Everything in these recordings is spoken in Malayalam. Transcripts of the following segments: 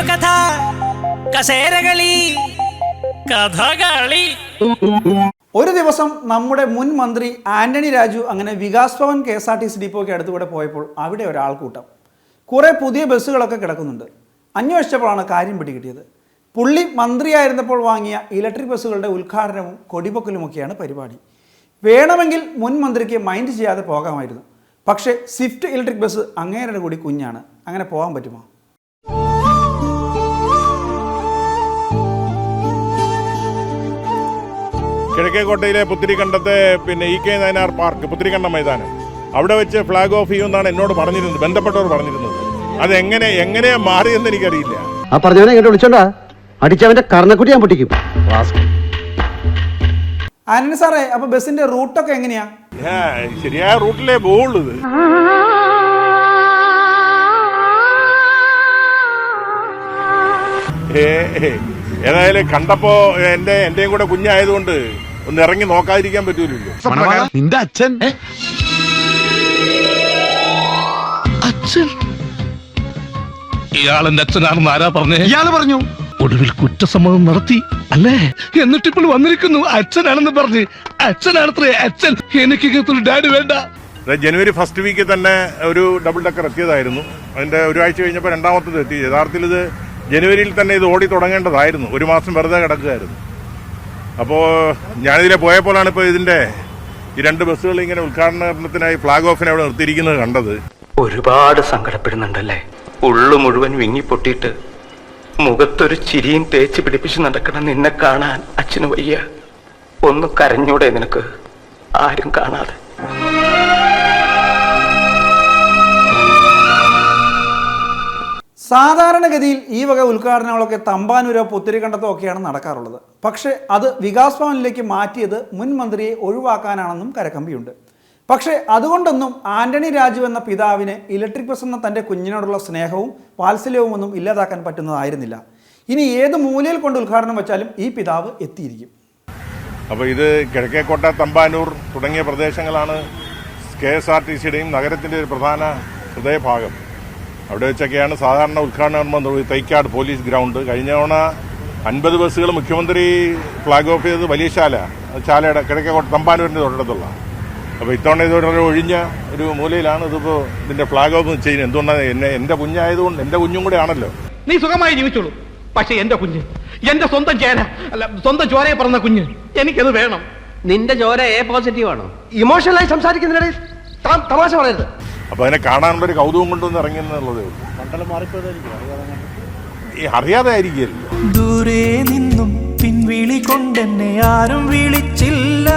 കഥ കസേരകളി കഥകളി. ഒരു ദിവസം നമ്മുടെ മുൻ മന്ത്രി ആന്റണി രാജു അങ്ങനെ വികാസ് ഭവൻ KSRTC ഡിപ്പോയ്ക്ക് അടുത്തുകൂടെ പോയപ്പോൾ അവിടെ ഒരാൾക്കൂട്ടം, കുറേ പുതിയ ബസ്സുകളൊക്കെ കിടക്കുന്നുണ്ട്. അന്വേഷിച്ചപ്പോഴാണ് കാര്യം പിടികിട്ടിയത്. പുള്ളി മന്ത്രിയായിരുന്നപ്പോൾ വാങ്ങിയ ഇലക്ട്രിക് ബസ്സുകളുടെ ഉദ്ഘാടനവും കൊടിപൊക്കലുമൊക്കെയാണ് പരിപാടി. വേണമെങ്കിൽ മുൻ മന്ത്രിക്ക് മൈൻഡ് ചെയ്യാതെ പോകാമായിരുന്നു. പക്ഷേ സ്വിഫ്റ്റ് ഇലക്ട്രിക് ബസ് അങ്ങേരുടെ കൂടി കുഞ്ഞാണ്. അങ്ങനെ പോകാൻ പറ്റുമോ? കിഴക്കേക്കോട്ടയിലെ പുത്തിരിക്കണ്ടത്തെ EK നയനാർ പാർക്ക്, പുത്തിരിക്കണ്ടം മൈതാനം, അവിടെ വെച്ച് ഫ്ലാഗ് ഓഫ് ചെയ്യുമെന്നാണ് എന്നോട് പറഞ്ഞിരുന്നത്, ബന്ധപ്പെട്ടവർ പറഞ്ഞിരുന്നത്. അതെങ്ങനെയാ മാറിയെന്ന് എനിക്കറിയില്ല. ആ പറഞ്ഞവനെ ഇങ്ങോട്ട് വിളിച്ചോണ്ടാ അടിച്ചവന്റെ കർണക്കുട്ടി ഞാൻ പൊട്ടിക്കും. ആന്റണി സാറേ, അപ്പൊ ബസിന്റെ റൂട്ടൊക്കെ എങ്ങനെയാ? ശരിയായ റൂട്ടിലേ പോകുള്ളൂ. ഏതായാലും കണ്ടപ്പോ എന്റെയും കൂടെ കുഞ്ഞായതുകൊണ്ട് ഒന്ന് ഇറങ്ങി നോക്കാതിരിക്കാൻ പറ്റൂലല്ലോ. നിന്റെ അച്ഛൻ ഇയാളെന്റെ അച്ഛനാണെന്ന് ആരാ പറഞ്ഞേ? ഇയാള് പറഞ്ഞു. ഒടുവിൽ കുറ്റസമ്മതം നടത്തി അല്ലേ? എന്നിട്ടിപ്പോൾ വന്നിരിക്കുന്നു അച്ഛനാണെന്ന് പറഞ്ഞ്. അച്ഛനാണത്രേ അച്ഛൻ. എനിക്ക് ഇങ്ങനത്തെ ഡാഡി വേണ്ട. ജനുവരി ഫസ്റ്റ് വീക്ക് തന്നെ ഒരു ഡബിൾ ഡക്കർ എത്തിയതായിരുന്നു. അതിന്റെ ഒരാഴ്ച കഴിഞ്ഞപ്പോൾ രണ്ടാമത്തത് എത്തി. യഥാർത്ഥത്തിൽ ഇത് ജനുവരിയിൽ തന്നെ ഇത് ഓടി തുടങ്ങേണ്ടതായിരുന്നു. ഒരു മാസം വെറുതെ കിടക്കുകയായിരുന്നു. അപ്പോൾ ഞാനിതിലെ പോയപ്പോഴാണ് ഇപ്പോൾ ഇതിന്റെ ഈ രണ്ട് ബസ്സുകൾ ഇങ്ങനെ ഉദ്ഘാടനത്തിനായി ഫ്ലാഗ് ഓഫിനെ അവിടെ നിർത്തിയിരിക്കുന്നത് കണ്ടത്. ഒരുപാട് സങ്കടപ്പെടുന്നുണ്ടല്ലേ? ഉള്ളു മുഴുവൻ വിങ്ങിപ്പൊട്ടിയിട്ട് മുഖത്തൊരു ചിരിയും തേച്ച് പിടിപ്പിച്ച് നടക്കണം നിന്നെ കാണാൻ അച്ഛന് വയ്യ. ഒന്ന് കരഞ്ഞൂടെ നിനക്ക്, ആരും കാണാതെ? സാധാരണഗതിയിൽ ഈ വക ഉദ്ഘാടനങ്ങളൊക്കെ തമ്പാനൂരോ പുത്തിരിക്കണ്ടത്തോ ഒക്കെയാണ് നടക്കാറുള്ളത്. പക്ഷേ അത് വികാസ് ഭവനിലേക്ക് മാറ്റിയത് മുൻ മന്ത്രിയെ ഒഴിവാക്കാനാണെന്നും കരകമ്പിയുണ്ട്. പക്ഷേ അതുകൊണ്ടൊന്നും ആന്റണി രാജു എന്ന പിതാവിന് ഇലക്ട്രിക് ബസ് എന്ന തൻ്റെ കുഞ്ഞിനോടുള്ള സ്നേഹവും വാത്സല്യവും ഒന്നും ഇല്ലാതാക്കാൻ പറ്റുന്നതായിരുന്നില്ല. ഇനി ഏത് മൂലയിൽ കൊണ്ട് ഉദ്ഘാടനം വെച്ചാലും ഈ പിതാവ് എത്തിയിരിക്കും. അപ്പോൾ ഇത് കിഴക്കേക്കോട്ട, തമ്പാനൂർ തുടങ്ങിയ പ്രദേശങ്ങളാണ് KSRTCയുടെയും നഗരത്തിൻ്റെ ഒരു പ്രധാന ഹൃദയഭാഗം. അവിടെ വെച്ചൊക്കെയാണ് സാധാരണ ഉദ്ഘാടനം. തൈക്കാട് പോലീസ് ഗ്രൗണ്ട്, കഴിഞ്ഞ തവണ 50 ബസ്സുകൾ മുഖ്യമന്ത്രി ഫ്ലാഗ് ഓഫ് ചെയ്തത് വലിയ ചാലയുടെ കിഴക്കേക്കോട്ട തമ്പാനൂരിൻ്റെ തൊട്ടടുത്തുള്ള. അപ്പോൾ ഇത്തവണ ഇതോടെ ഒഴിഞ്ഞ ഒരു മൂലയിലാണ് ഇതിപ്പോൾ ഇതിൻ്റെ ഫ്ലാഗ് ഓഫ് ചെയ്യുന്നത്. എന്തുകൊണ്ടാണ്? എൻ്റെ കുഞ്ഞായതുകൊണ്ട്, എൻ്റെ കുഞ്ഞും കൂടെ ആണല്ലോ. നീ സുഖമായി ജീവിച്ചോളൂ. പക്ഷെ എന്റെ കുഞ്ഞ്, എന്റെ സ്വന്തം ചേര, അല്ല സ്വന്തം ചോരയെ പറഞ്ഞ കുഞ്ഞ്, എനിക്കത് വേണം. നിന്റെ ചോര പോസിറ്റീവ് ആണോ? ഇമോഷണലായി സംസാരിക്കുന്നതിനിടയിൽ തമാശ പറയരുത്. അപ്പോൾ അതിനെ കാണാനുള്ളൊരു കൗതുകം കൊണ്ടൊന്ന് ഇറങ്ങിയെന്നുള്ളതേ ഉള്ളൂ. അറിയാതെ ആയിരിക്കുമല്ലോ. ദൂരെ നിന്നും പിൻവിളി കൊണ്ടെന്നെ ആരും വിളിച്ചില്ല.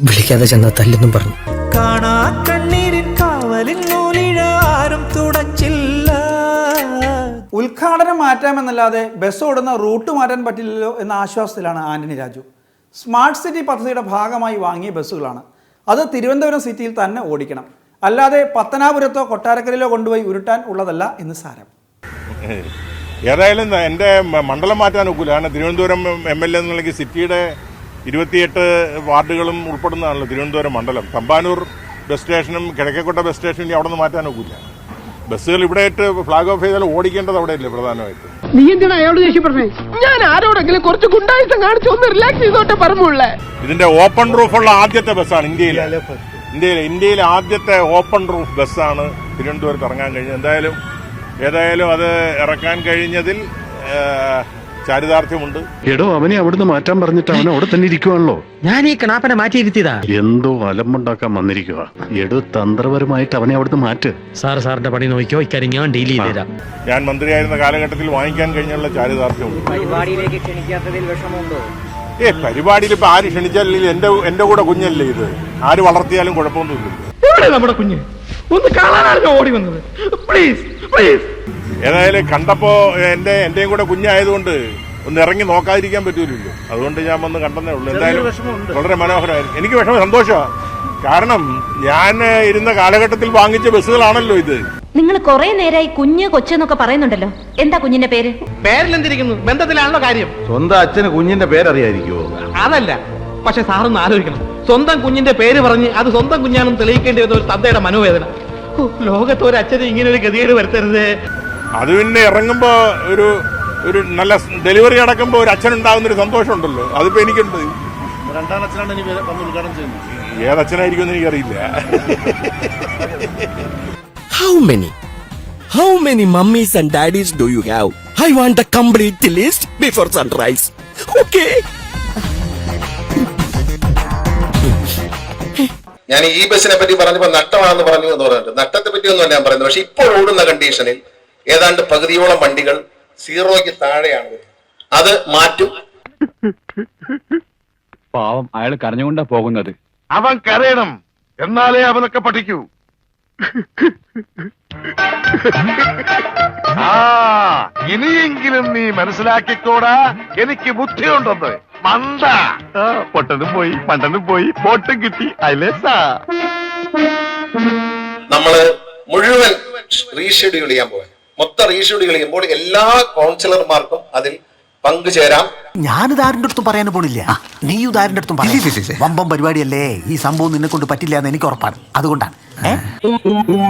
വിളിക്കാതെ ചെന്ന തല്ലെന്നും പറഞ്ഞു. കാണാ കണ്ണീരിൻ കാവലിൻ നൂലിഴ ആരും തുടച്ചില്ല. ഉദ്ഘാടനം മാറ്റാമെന്നല്ലാതെ ബസ് ഓടുന്ന റൂട്ട് മാറ്റാൻ പറ്റില്ലല്ലോ എന്ന ആശ്വാസത്തിലാണ് ആന്റണി രാജു. സ്മാർട്ട് സിറ്റി പദ്ധതിയുടെ ഭാഗമായി വാങ്ങിയ ബസ്സുകളാണ്. അത് തിരുവനന്തപുരം സിറ്റിയിൽ തന്നെ ഓടിക്കണം, അല്ലാതെ പത്തനാപുരത്തോ കൊട്ടാരക്കരയിലോ കൊണ്ടുപോയി ഉരുട്ടാൻ ഉള്ളതല്ല എന്ന് സാരം. ഏതായാലും എൻ്റെ മണ്ഡലം മാറ്റാൻ ഒക്കില്ല. കാരണം തിരുവനന്തപുരം MLA എന്നുണ്ടെങ്കിൽ സിറ്റിയുടെ 28 വാർഡുകളും ഉൾപ്പെടുന്നതാണല്ലോ തിരുവനന്തപുരം മണ്ഡലം. തമ്പാനൂർ ബസ് സ്റ്റേഷനും കിഴക്കേക്കോട്ട ബസ് സ്റ്റേഷനും അവിടെ നിന്ന് മാറ്റാൻ ഒക്കില്ല. ബസ്സുകൾ ഇവിടെ ഇട്ട് ഫ്ലാഗ് ഓഫ് ചെയ്താൽ ഓടിക്കേണ്ടത് അവിടെയല്ലേ പ്രധാനമായിട്ട്. നീ എന്തിനാ അയാളോട് ദേഷ്യപ്പെടുന്നേ? ഞാൻ ആരോടെങ്കിലും കുറച്ച് ഗുണ്ടായുസം കാണിച്ച് ഒന്ന് റിലാക്സ് ചെയ്തോട്ടെ പറഞ്ഞുള്ളേ. ഇതിന്റെ ഓപ്പൺ റൂഫുള്ള ആദ്യത്തെ ബസ്സാണ് ഇന്ത്യയിലെ ആദ്യത്തെ ഓപ്പൺ റൂഫ് ബസ്സാണ് തിരുവനന്തപുരത്ത് ഇറങ്ങാൻ കഴിഞ്ഞത്. ഏതായാലും അത് ഇറക്കാൻ കഴിഞ്ഞതിൽ ചാരിതാർത്ഥ്യമുണ്ട്. എടോ, അവനെ അവിടുന്ന് മാറ്റാൻ പറഞ്ഞിട്ട് അവൻ അവിടെ തന്നെ ഇരിക്കുവാണല്ലോ. ഞാൻ ഈ കണാപ്പനെ മാറ്റിയിരുത്തിയതാ. എന്തോ അലമ്പുണ്ടാക്കാൻ വന്നിരിക്കുക. എടോ, തന്ത്രപരമായിട്ട് അവനെ അവിടുന്ന് മാറ്റ്. സാറിന്റെ പണി നോക്കിയോ, ഇക്കാര്യം ഞാൻ ഡീൽ ചെയ്തുതരാം. ഞാൻ മന്ത്രിയായിരുന്ന കാലഘട്ടത്തിൽ വാങ്ങിക്കാൻ കഴിഞ്ഞുള്ള ചാരിതാർത്ഥ്യമുണ്ട്. പരിപാടിയിലേക്ക് ക്ഷണിക്കാത്തതിൽ വിഷമമുണ്ടോ? പരിപാടിയിൽ ഇപ്പൊ ആര് ക്ഷണിച്ചാലും എന്റെ കൂടെ കുഞ്ഞല്ലേ ഇത്. ആര് വളർത്തിയാലും കുഴപ്പമൊന്നുമില്ല. നമ്മുടെ കുഞ്ഞ് ഒന്ന് കാണാനാണ് ഓടി വന്നത്. Please please. ഏതായാലും കണ്ടപ്പോ എന്റെയും കൂടെ കുഞ്ഞായതുകൊണ്ട് ഒന്ന് ഇറങ്ങി നോക്കാതിരിക്കാൻ പറ്റൂലല്ലോ. അതുകൊണ്ട് ഞാൻ വന്ന് കണ്ടെന്നേ ഉള്ളൂ. എന്തായാലും വളരെ മനോഹരമായിരുന്നു. എനിക്ക് സന്തോഷമാണ്. കാരണം ഞാൻ ഇരുന്ന കാലഘട്ടത്തിൽ വാങ്ങിച്ച ബസ്സുകളാണല്ലോ ഇത്. നിങ്ങൾ കുറെ നേരമായി കുഞ്ഞ് കൊച്ചെന്നൊക്കെ പറയുന്നുണ്ടല്ലോ. എന്താ കുഞ്ഞിന്റെ പേര്? പേരിലെന്തിരിക്കുന്നു? ബന്ധത്തിലാണല്ലോ കാര്യം. സ്വന്തം അച്ഛന് കുഞ്ഞിന്റെ പേരറിയായിരിക്കുമോ? അതല്ല, പക്ഷെ സാറൊന്ന് ആലോചിക്കണം. സ്വന്തം കുഞ്ഞിന്റെ പേര് പറഞ്ഞ് അത് സ്വന്തം കുഞ്ഞാണെന്ന് തെളിയിക്കേണ്ടി വരുന്ന ഒരു തന്തയുടെ മനോവേദന. ലോകത്ത് ഒരു അച്ഛനെ ഇങ്ങനെ ഒരു ഗതികേട് വരുത്തരുത്. അത് പിന്നെ ഇറങ്ങുമ്പോ ഒരു നല്ല ഡെലിവറി അടക്കുമ്പോ ഒരു അച്ഛൻ ഉണ്ടാകുന്ന ഒരു സന്തോഷം ഉണ്ടല്ലോ, അതിപ്പോ എനിക്കുണ്ട്. രണ്ടാം അച്ഛനാണ് ഇനി വന്ന് ഉദ്ഘാടനം ചെയ്യുന്നത്. ഏതച്ഛനായിരിക്കും എനിക്കറിയില്ല. How many mummies and daddies do you have? I want a complete list before sunrise. Okay. ഞാൻ ഈ ബസ്സിനെ പറ്റി പറഞ്ഞപ്പോൾ നഷ്ടമാണെന്ന് പറഞ്ഞു എന്ന് പറഞ്ഞിട്ട് നഷ്ടത്തെ പറ്റിയൊന്നും ഞാൻ പറയുന്നത്. പക്ഷെ ഇപ്പോൾ ഓടുന്ന കണ്ടീഷനിൽ ഏതാണ്ട് പകുതിയോളം വണ്ടികൾ 0ക്ക് താഴെയാണ്. അത് മാറ്റും. പാവം അയാൾ കരഞ്ഞുകൊണ്ടാ പോകുന്നത്. അവൻ കരയണം, എന്നാലേ അവനൊക്കെ പഠിക്കൂ. ഇനിയെങ്കിലും നീ മനസ്സിലാക്കിക്കോടാ, എനിക്ക് ബുദ്ധിയുണ്ടെന്ന്. മണ്ട പൊട്ടനും പോയി മണ്ടനും പോയി ബോട്ടും കിട്ടി. നമ്മള് മുഴുവൻ റീഷെഡ്യൂൾ ചെയ്യാൻ പോകാൻ, മൊത്തം റീഷെഡ്യൂൾ ചെയ്യുമ്പോൾ എല്ലാ കൗൺസിലർമാർക്കും അതിൽ പങ്കുചേരാം. ഞാനിത് ആരുടെ അടുത്തും പറയാൻ പോണില്ല. നീ ഇതാരുടെ അടുത്തും വമ്പം പരിപാടിയല്ലേ. ഈ സംഭവം നിന്നെ കൊണ്ട് പറ്റില്ല എന്ന് എനിക്ക് ഉറപ്പാണ്. അതുകൊണ്ടാണ്